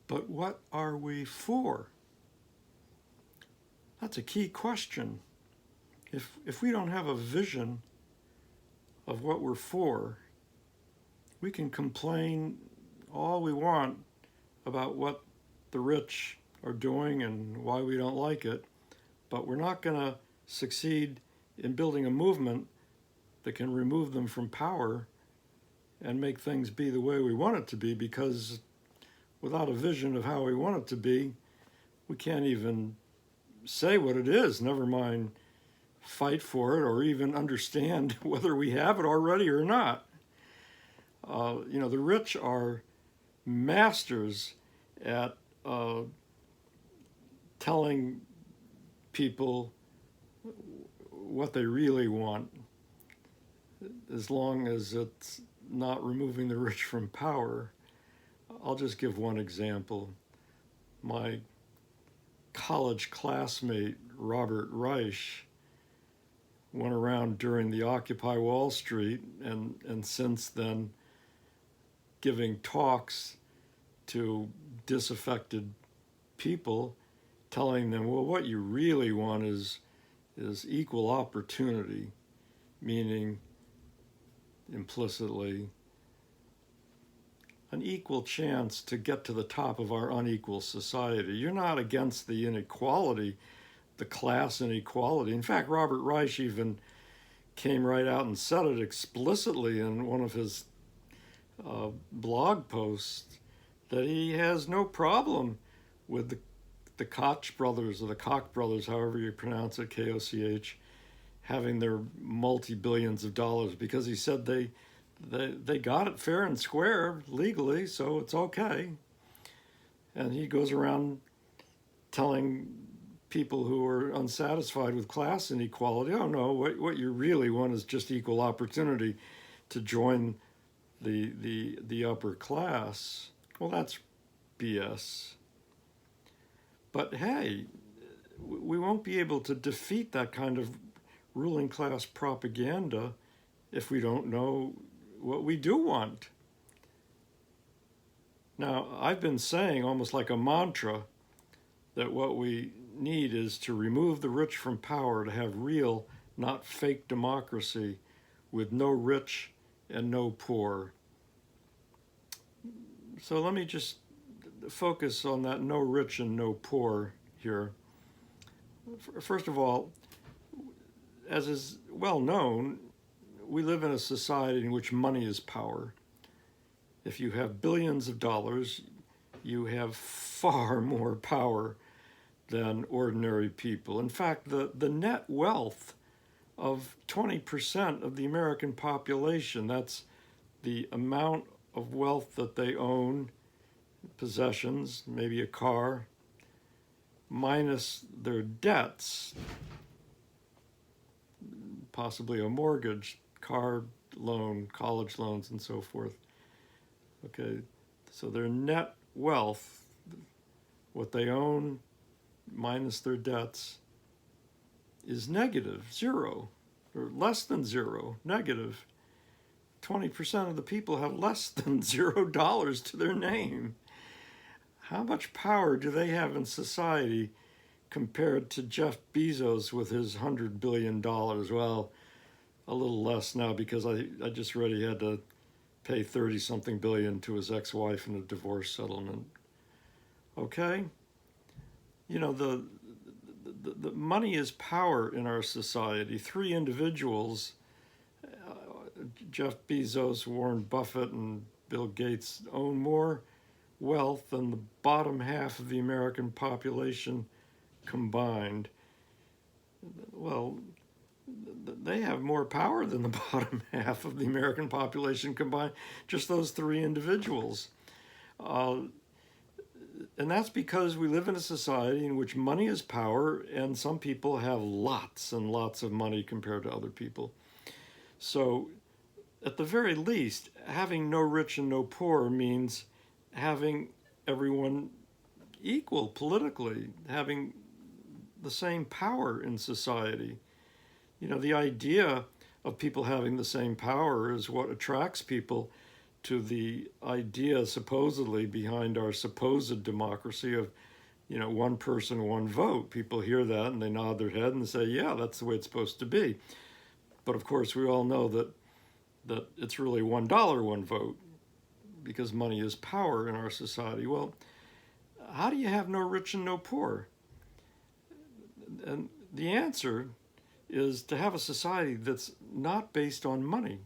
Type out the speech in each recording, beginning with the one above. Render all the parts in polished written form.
But what are we for? That's a key question. If we don't have a vision of what we're for, we can complain all we want about what the rich are doing and why we don't like it, but we're not going to succeed in building a movement that can remove them from power and make things be the way we want it to be, because without a vision of how we want it to be, we can't even say what it is, never mind fight for it or even understand whether we have it already or not. The rich are masters at telling people what they really want, as long as it's not removing the rich from power. I'll just give one example. My college classmate, Robert Reich, went around during the Occupy Wall Street and since then giving talks to disaffected people, telling them, well, what you really want is equal opportunity, meaning implicitly an equal chance to get to the top of our unequal society. You're not against the inequality, the class inequality. In fact, Robert Reich even came right out and said it explicitly in one of his blog posts, that he has no problem with the Koch brothers, or the Koch brothers, however you pronounce it, K-O-C-H, having their multi-billions of dollars, because he said they got it fair and square legally, so it's okay. And he goes around telling people who are unsatisfied with class inequality, oh no, what you really want is just equal opportunity to join the upper class. Well, that's BS. But hey, we won't be able to defeat that kind of ruling class propaganda if we don't know what we do want. Now, I've been saying almost like a mantra that what we need is to remove the rich from power, to have real, not fake democracy with no rich and no poor. So let me just focus on that no rich and no poor here. First of all, as is well known, we live in a society in which money is power. If you have billions of dollars, you have far more power than ordinary people. In fact, the net wealth of 20% of the American population, that's the amount of wealth that they own, possessions, maybe a car, minus their debts, possibly a mortgage, car loan, college loans, and so forth. Okay, so their net wealth, what they own minus their debts, is negative, zero, or less than zero, negative. 20% of the people have less than $0 to their name. How much power do they have in society compared to Jeff Bezos with his $100 billion? Well, a little less now, because I just read he had to pay 30-something billion to his ex-wife in a divorce settlement. Okay? You know, the money is power in our society. 3 individuals, Jeff Bezos, Warren Buffett, and Bill Gates, own more wealth than the bottom half of the American population combined. Well, they have more power than the bottom half of the American population combined, just those 3 individuals. And that's because we live in a society in which money is power, and some people have lots and lots of money compared to other people. So at the very least, having no rich and no poor means having everyone equal politically, having the same power in society. You know, the idea of people having the same power is what attracts people to the idea supposedly behind our supposed democracy of, one person, one vote. People hear that and they nod their head and say, yeah, that's the way it's supposed to be. But of course, we all know that it's really $1, one vote, because money is power in our society. Well, how do you have no rich and no poor? And the answer is to have a society that's not based on money.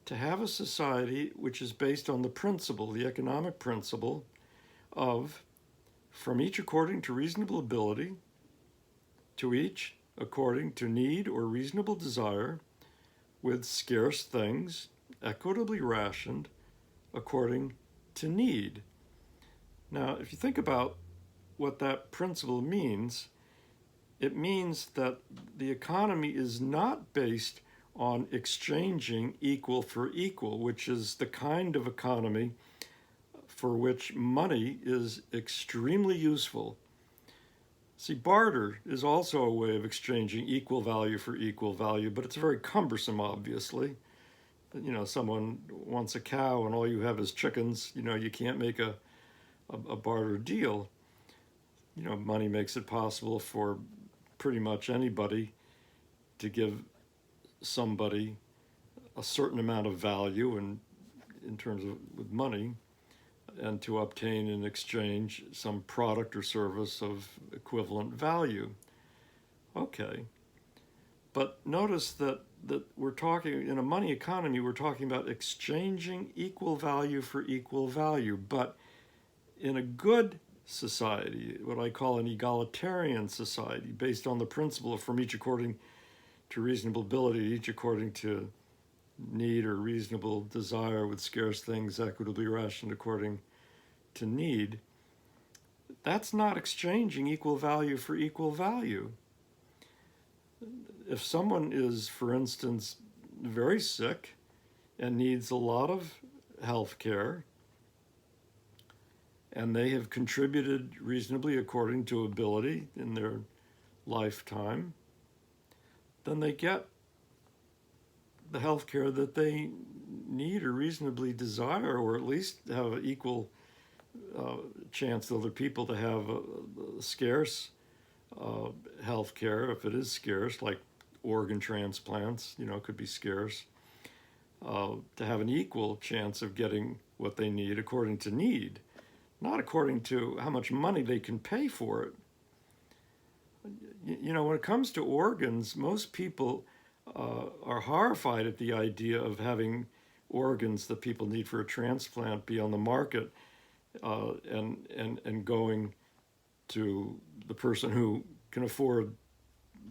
To have a society which is based on the principle, the economic principle of from each according to reasonable ability, to each according to need or reasonable desire, with scarce things equitably rationed according to need. Now, if you think about what that principle means, it means that the economy is not based on exchanging equal for equal, which is the kind of economy for which money is extremely useful. See, barter is also a way of exchanging equal value for equal value, but it's very cumbersome, obviously. Someone wants a cow and all you have is chickens, you can't make a barter deal. Money makes it possible for pretty much anybody to give somebody a certain amount of value in terms of with money, and to obtain in exchange some product or service of equivalent value. Okay, but notice that we're talking, in a money economy, we're talking about exchanging equal value for equal value. But in a good society, what I call an egalitarian society, based on the principle of from each according to reasonable ability, each according to need or reasonable desire, with scarce things equitably rationed according to need, that's not exchanging equal value for equal value. If someone is, for instance, very sick and needs a lot of health care, and they have contributed reasonably according to ability in their lifetime, then they get the health care that they need or reasonably desire, or at least have an equal chance to other people to have a scarce health care, if it is scarce, like organ transplants, could be scarce, to have an equal chance of getting what they need according to need, not according to how much money they can pay for it. When it comes to organs, most people are horrified at the idea of having organs that people need for a transplant be on the market, and going to the person who can afford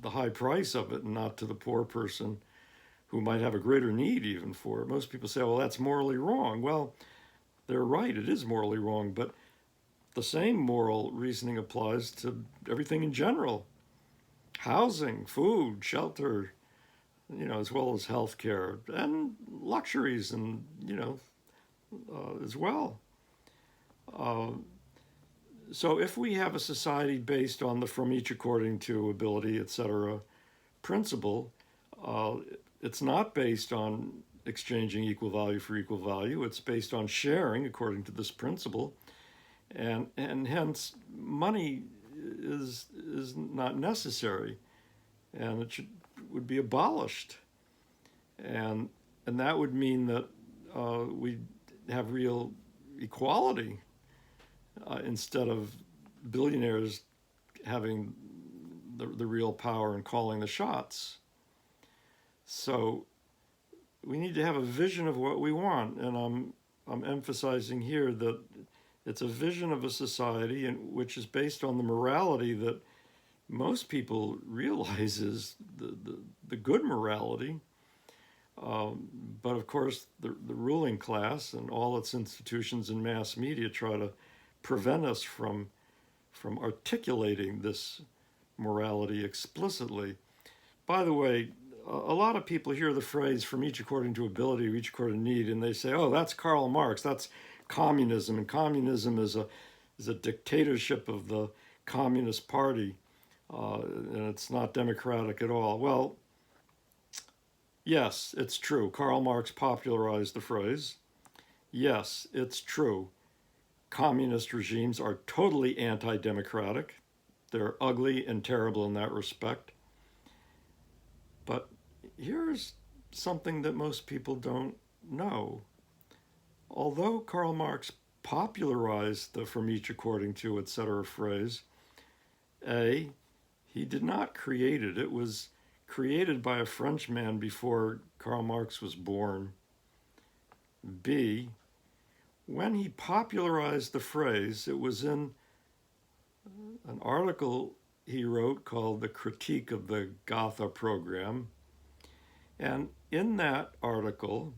the high price of it, and not to the poor person who might have a greater need even for it. Most people say, well, that's morally wrong. Well, they're right, it is morally wrong, but the same moral reasoning applies to everything in general. Housing, food, shelter, as well as health care, and luxuries, and, as well. So if we have a society based on the from each according to ability, etc. principle, it's not based on exchanging equal value for equal value. It's based on sharing according to this principle, and hence money is not necessary, and it would be abolished, and that would mean that we have real equality, instead of billionaires having the real power and calling the shots. So we need to have a vision of what we want, and I'm emphasizing here that it's a vision of a society which is based on the morality that most people realize is the good morality. But of course, the ruling class and all its institutions and mass media try to prevent us from articulating this morality explicitly. By the way, a lot of people hear the phrase from each according to ability, or each according to need, and they say, oh, that's Karl Marx, that's communism, and communism is a dictatorship of the Communist Party, and it's not democratic at all. Well, yes, it's true. Karl Marx popularized the phrase, yes, it's true. Communist regimes are totally anti-democratic. They're ugly and terrible in that respect. But here's something that most people don't know. Although Karl Marx popularized the from each according to, etc. phrase, A, he did not create it. It was created by a Frenchman before Karl Marx was born. B, when he popularized the phrase, it was in an article he wrote called The Critique of the Gotha Program. And in that article,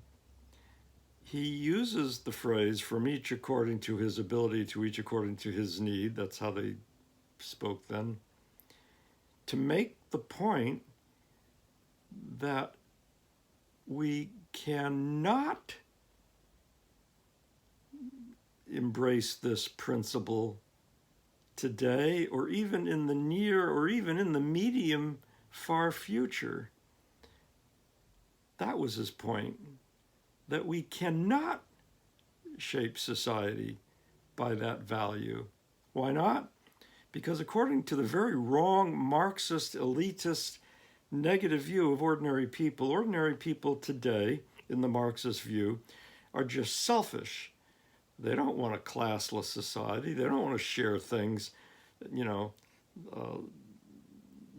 he uses the phrase from each according to his ability to each according to his need, that's how they spoke then, to make the point that we cannot embrace this principle today or even in the near or even in the medium far future. That was his point, that we cannot shape society by that value. Why not? Because according to the very wrong Marxist, elitist, negative view of ordinary people today, in the Marxist view, are just selfish. They don't want a classless society. They don't want to share things,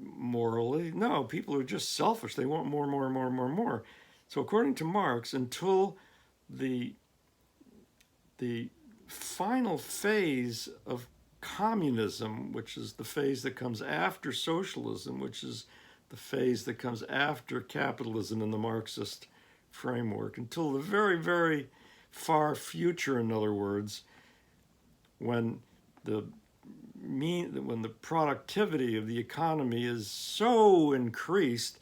morally. No, people are just selfish. They want more, more, more, more, more. So according to Marx, until the final phase of communism, which is the phase that comes after socialism, which is the phase that comes after capitalism in the Marxist framework, until the very, very far future, in other words, when the productivity of the economy is so increased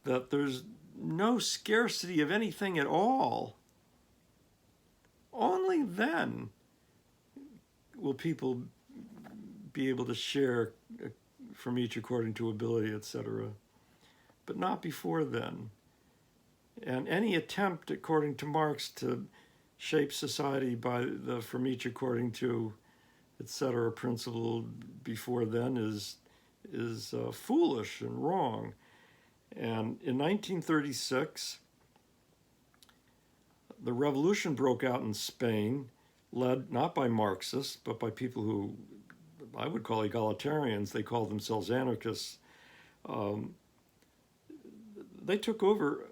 that there's no scarcity of anything at all, only then will people be able to share from each according to ability, etc. But not before then. And any attempt, according to Marx, to shape society by the from each according to, etc. principle before then is foolish and wrong. And in 1936, the revolution broke out in Spain, led not by Marxists, but by people who I would call egalitarians. They called themselves anarchists. They took over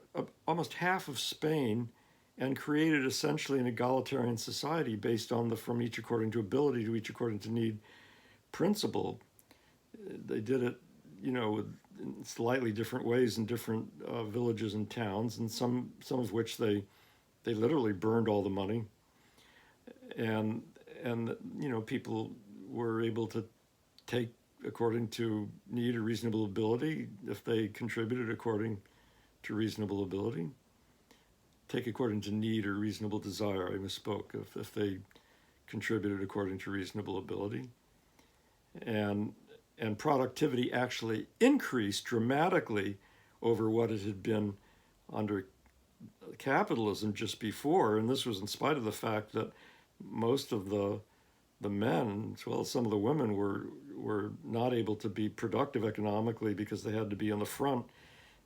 almost half of Spain and created essentially an egalitarian society based on the from each according to ability to each according to need principle. They did it, with in slightly different ways in different villages and towns, and some of which they literally burned all the money, and people were able to take according to need or reasonable ability if they contributed according to reasonable ability. Take according to need or reasonable desire, I misspoke, if they contributed according to reasonable ability. And productivity actually increased dramatically over what it had been under capitalism just before. And this was in spite of the fact that most of the men, as well as some of the women, were not able to be productive economically because they had to be on the front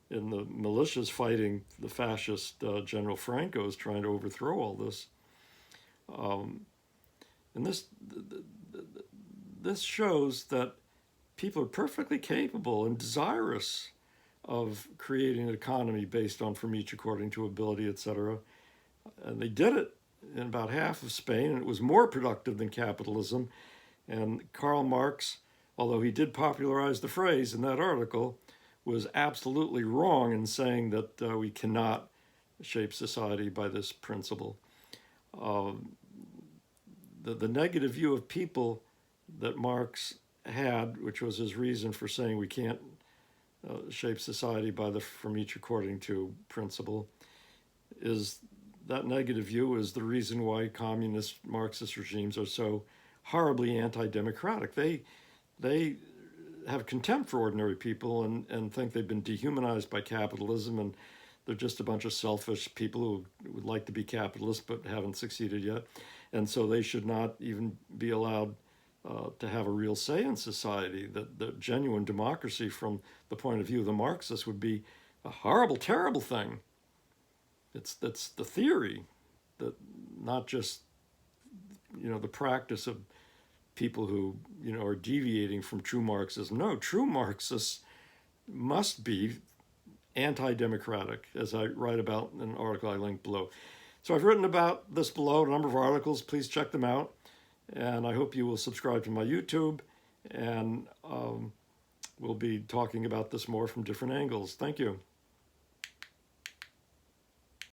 in the militias fighting the fascist General Franco's trying to overthrow all this. And this shows that people are perfectly capable and desirous of creating an economy based on from each according to ability, etc. And they did it in about half of Spain, and it was more productive than capitalism. And Karl Marx, although he did popularize the phrase in that article, was absolutely wrong in saying that we cannot shape society by this principle. The negative view of people that Marx had, which was his reason for saying we can't shape society by the from each according to principle, is that negative view is the reason why communist Marxist regimes are so horribly anti-democratic. They have contempt for ordinary people and think they've been dehumanized by capitalism, and They're just a bunch of selfish people who would like to be capitalists but haven't succeeded yet. And so they should not even be allowed to have a real say in society. That the genuine democracy, from the point of view of the Marxists, would be a horrible, terrible thing. That's the theory, that not just the practice of people who are deviating from true Marxism. No, true Marxists must be anti-democratic, as I write about in an article I link below. So I've written about this below, a number of articles. Please check them out. And I hope you will subscribe to my YouTube. And we'll be talking about this more from different angles. Thank you.